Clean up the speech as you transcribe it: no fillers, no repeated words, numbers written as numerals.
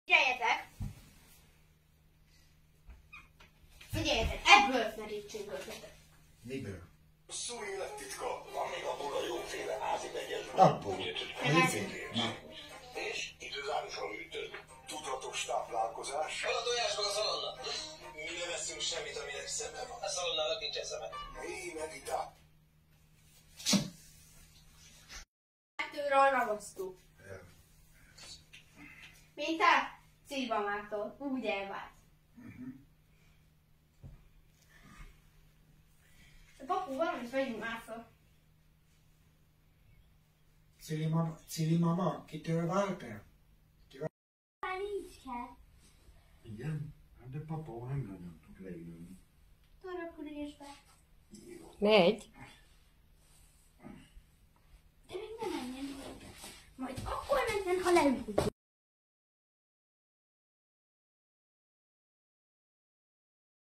Figyeljetek! Figyeljetek, ebből merítsünk ötletet. Miből? Szó élettitka, van még abból a jóféle házi megyezben. Abból. És időzárosan ütöd. Tudatos táplálkozás. Hol a tojás meg a szalonna? Mi nem eszünk semmit, aminek szeme van. A szalonnának nincsen szeme. Mély meditál. Kettőről ragasztó. Mint a Cilbamától, úgy elvált. A papu, valamit vegyünk már fel. Cili mama, kitől vált el? Már így kell. Igen? Hát de papa, nem tudtuk leülni. Törökülésbe. Megy. De még nem menjen. Majd akkor menjen, ha leülünk.